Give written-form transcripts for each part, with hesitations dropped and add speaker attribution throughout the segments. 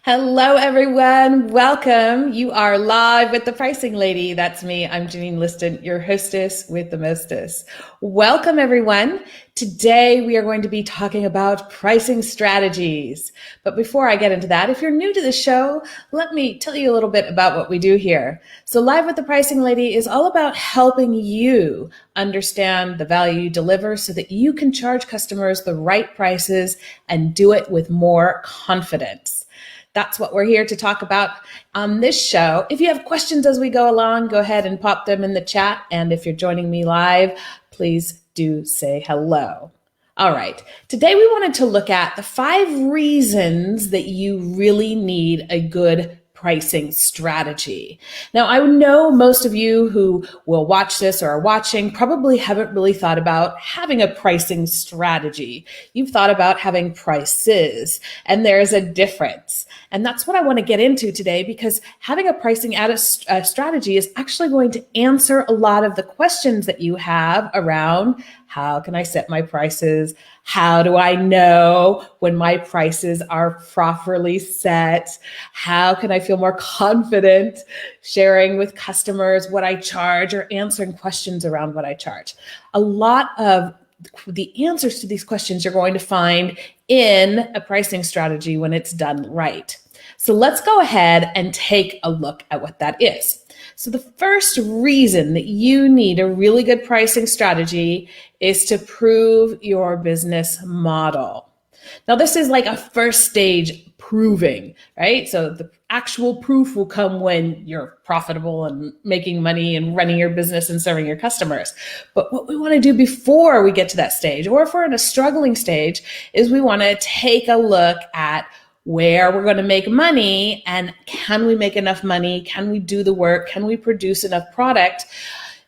Speaker 1: Hello, everyone. Welcome. You are live with the Pricing Lady. That's me. I'm Janine Liston, your hostess with the mostess. Welcome, everyone. Today, we are going to be talking about pricing strategies. But before I get into that, if you're new to the show, let me tell you a little bit about what we do here. So Live with the Pricing Lady is all about helping you understand the value you deliver so that you can charge customers the right prices and do it with more confidence. That's what we're here to talk about on this show. If you have questions as we go along, go ahead and pop them in the chat. And if you're joining me live, please do say hello. All right. Today we wanted to look at the 5 reasons that you really need a good pricing strategy. Now, I know most of you who will watch this or are watching probably haven't really thought about having a pricing strategy. You've thought about having prices, and there's a difference. And that's what I want to get into today, because having a pricing strategy is actually going to answer a lot of the questions that you have around how can I set my prices? How do I know when my prices are properly set? How can I feel more confident sharing with customers what I charge or answering questions around what I charge? A lot of the answers to these questions you're going to find in a pricing strategy when it's done right. So let's go ahead and take a look at what that is. So the first reason that you need a really good pricing strategy is to prove your business model. Now, this is like a first stage proving, right? So the actual proof will come when you're profitable and making money and running your business and serving your customers. But what we want to do before we get to that stage, or if we're in a struggling stage, is we want to take a look at where we're going to make money, and can we make enough money? Can we do the work? Can we produce enough product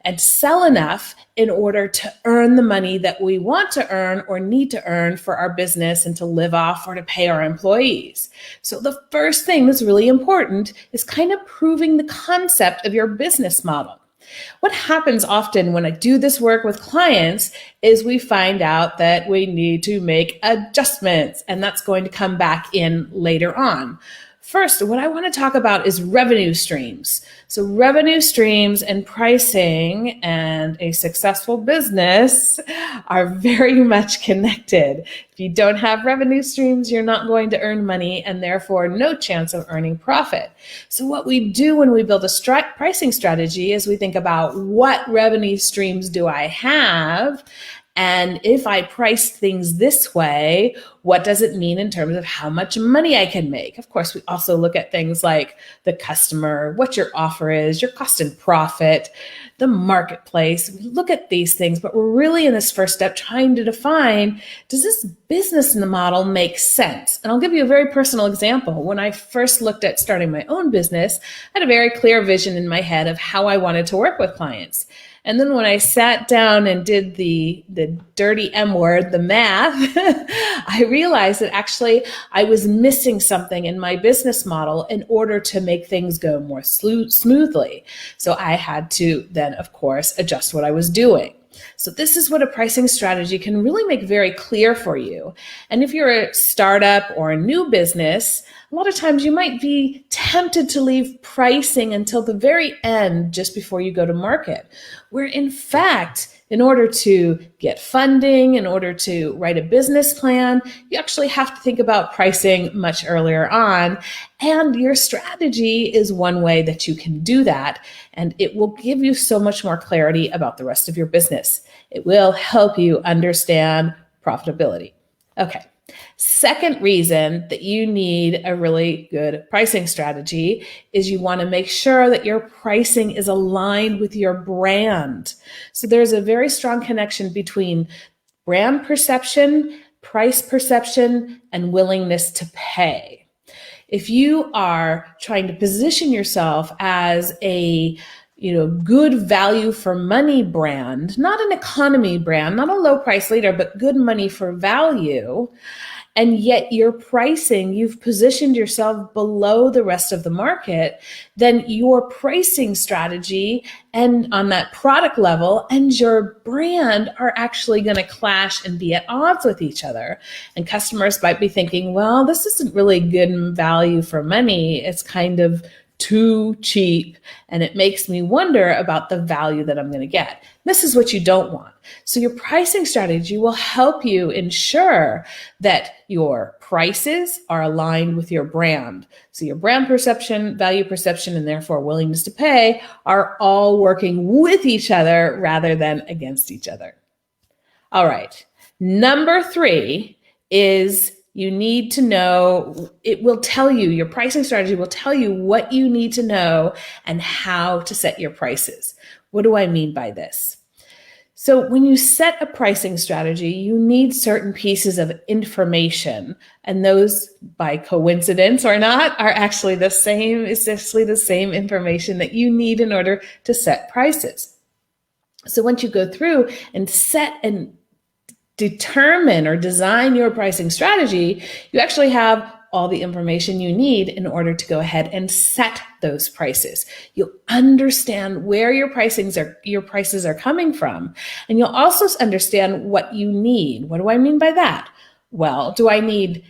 Speaker 1: and sell enough in order to earn the money that we want to earn or need to earn for our business and to live off or to pay our employees? So the first thing that's really important is kind of proving the concept of your business model. What happens often when I do this work with clients is we find out that we need to make adjustments, and that's going to come back in later on. First, what I want to talk about is revenue streams. So revenue streams and pricing and a successful business are very much connected. If you don't have revenue streams, you're not going to earn money, and therefore no chance of earning profit. So what we do when we build a pricing strategy is we think about what revenue streams do I have? And if I price things this way, what does it mean in terms of how much money I can make? Of course, we also look at things like the customer, what your offer is, your cost and profit, the marketplace. We look at these things, but we're really in this first step trying to define, does this business model make sense? And I'll give you a very personal example. When I first looked at starting my own business, I had a very clear vision in my head of how I wanted to work with clients. And then when I sat down and did the dirty M word, the math, I realized that actually I was missing something in my business model in order to make things go more smoothly. So I had to then, of course, adjust what I was doing. So this is what a pricing strategy can really make very clear for you. And if you're a startup or a new business, a lot of times you might be tempted to leave pricing until the very end, just before you go to market, where in fact, in order to get funding, in order to write a business plan, you actually have to think about pricing much earlier on. And your strategy is one way that you can do that. And it will give you so much more clarity about the rest of your business. It will help you understand profitability. Okay. Second reason that you need a really good pricing strategy is you want to make sure that your pricing is aligned with your brand. So there's a very strong connection between brand perception, price perception, and willingness to pay. If you are trying to position yourself as a good value for money brand, not an economy brand, not a low price leader, but good money for value, and yet your pricing, you've positioned yourself below the rest of the market, then your pricing strategy and on that product level and your brand are actually going to clash and be at odds with each other. And customers might be thinking, well, this isn't really good value for money. It's kind of too cheap, and it makes me wonder about the value that I'm going to get. This is what you don't want. So your pricing strategy will help you ensure that your prices are aligned with your brand. So your brand perception, value perception, and therefore willingness to pay are all working with each other rather than against each other. All right. Number 3 is you need to know, it will tell you, your pricing strategy will tell you what you need to know and how to set your prices. What do I mean by this? So when you set a pricing strategy, you need certain pieces of information, and those, by coincidence or not, are actually the same, essentially the same information that you need in order to set prices. So once you go through and set and determine or design your pricing strategy, you actually have all the information you need in order to go ahead and set those prices. You'll understand where your prices are coming from, and you'll also understand what you need. What do I mean by that? Well, do I need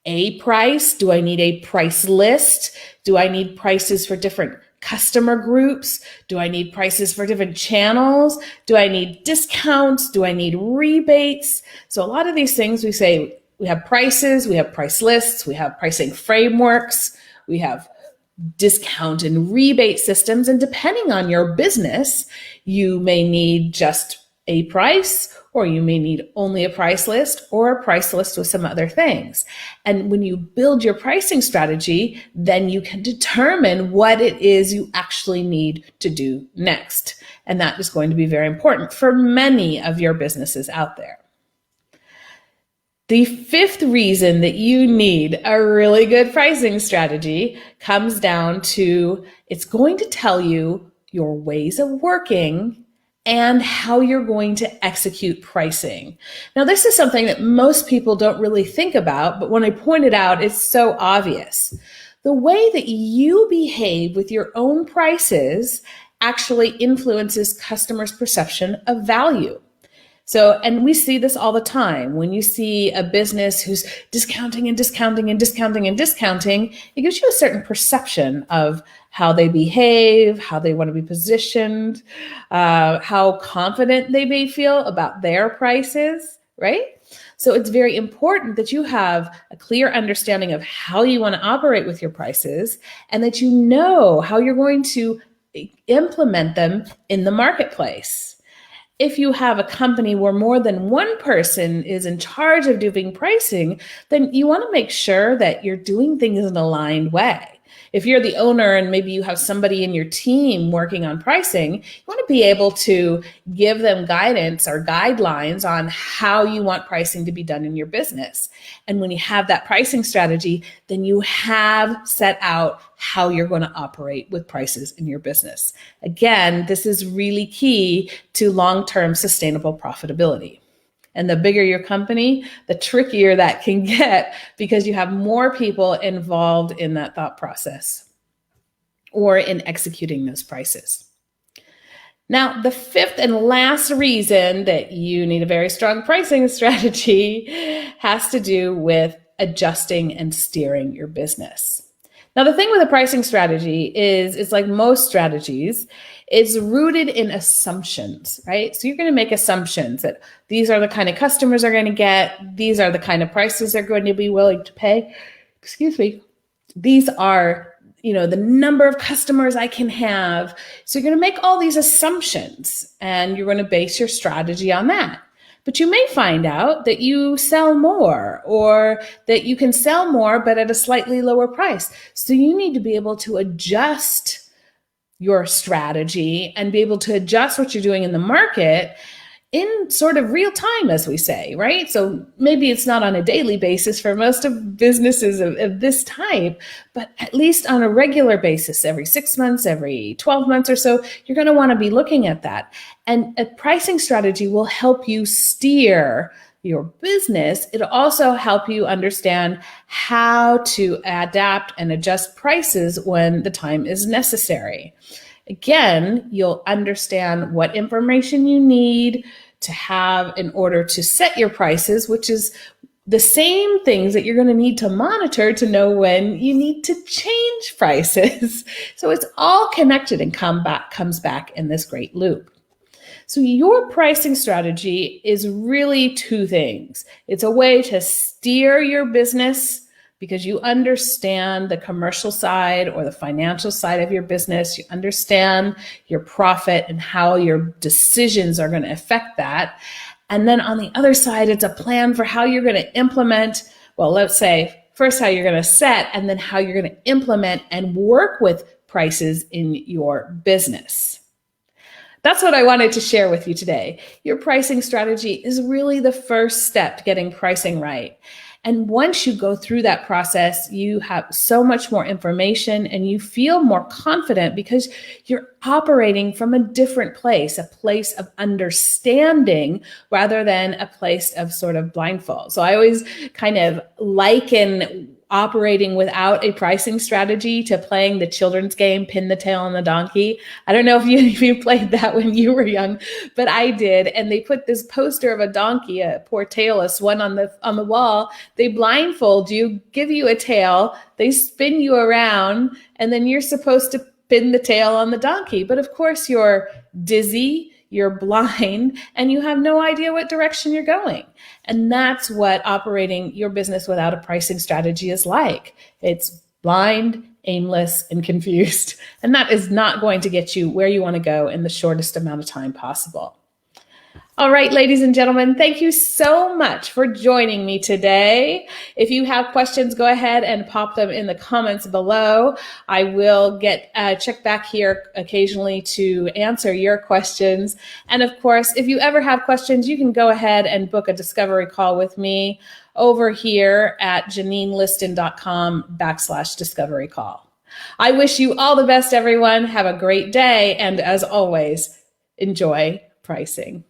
Speaker 1: a price? Do I need a price list? Do I need prices for different customer groups? Do I need prices for different channels? Do I need discounts? Do I need rebates? So a lot of these things we say, we have prices, we have price lists, we have pricing frameworks, we have discount and rebate systems. And depending on your business, you may need just a price, or you may need only a price list or a price list with some other things. And when you build your pricing strategy, then you can determine what it is you actually need to do next. And that is going to be very important for many of your businesses out there. The 5th reason that you need a really good pricing strategy comes down to it's going to tell you your ways of working and how you're going to execute pricing. Now, this is something that most people don't really think about, but when I point it out, it's so obvious. The way that you behave with your own prices actually influences customers' perception of value. So, and we see this all the time. When you see a business who's discounting and discounting and discounting and discounting, it gives you a certain perception of how they behave, how they want to be positioned, how confident they may feel about their prices, right? So it's very important that you have a clear understanding of how you want to operate with your prices, and that you know how you're going to implement them in the marketplace. If you have a company where more than one person is in charge of doing pricing, then you want to make sure that you're doing things in an aligned way. If you're the owner and maybe you have somebody in your team working on pricing, you want to be able to give them guidance or guidelines on how you want pricing to be done in your business. And when you have that pricing strategy, then you have set out how you're going to operate with prices in your business. Again, this is really key to long-term sustainable profitability. And the bigger your company, the trickier that can get, because you have more people involved in that thought process or in executing those prices. Now, the 5th and last reason that you need a very strong pricing strategy has to do with adjusting and steering your business. Now, the thing with a pricing strategy is, it's like most strategies, it's rooted in assumptions, right? So you're going to make assumptions that these are the kind of customers they're going to get. These are the kind of prices they're going to be willing to pay. These are, the number of customers I can have. So you're going to make all these assumptions, and you're going to base your strategy on that. But you may find out that you sell more, or that you can sell more, but at a slightly lower price. So you need to be able to adjust your strategy and be able to adjust what you're doing in the market in sort of real time, as we say, right? So maybe it's not on a daily basis for most of businesses of this type, but at least on a regular basis, every 6 months, every 12 months or so, you're going to want to be looking at that. And a pricing strategy will help you steer your business, it'll also help you understand how to adapt and adjust prices when the time is necessary. Again, you'll understand what information you need to have in order to set your prices, which is the same things that you're going to need to monitor to know when you need to change prices. So it's all connected and comes back in this great loop. So your pricing strategy is really two things. It's a way to steer your business because you understand the commercial side or the financial side of your business. You understand your profit and how your decisions are going to affect that. And then on the other side, it's a plan for how you're going to implement, well, let's say first how you're going to set and then how you're going to implement and work with prices in your business. That's what I wanted to share with you today. Your pricing strategy is really the first step to getting pricing right. And once you go through that process, you have so much more information and you feel more confident because you're operating from a different place, a place of understanding rather than a place of sort of blindfold. So I always kind of liken operating without a pricing strategy to playing the children's game, Pin the Tail on the Donkey. I don't know if you played that when you were young, but I did. And they put this poster of a donkey, a poor tailless one on the wall. They blindfold you, give you a tail, they spin you around, and then you're supposed to pin the tail on the donkey. But of course you're dizzy, you're blind, and you have no idea what direction you're going. And that's what operating your business without a pricing strategy is like. It's blind, aimless, and confused. And that is not going to get you where you want to go in the shortest amount of time possible. All right, ladies and gentlemen, thank you so much for joining me today. If you have questions, go ahead and pop them in the comments below. I will check back here occasionally to answer your questions. And of course, if you ever have questions, you can go ahead and book a discovery call with me over here at JanineListon.com/discovery call. I wish you all the best, everyone. Have a great day. And as always, enjoy pricing.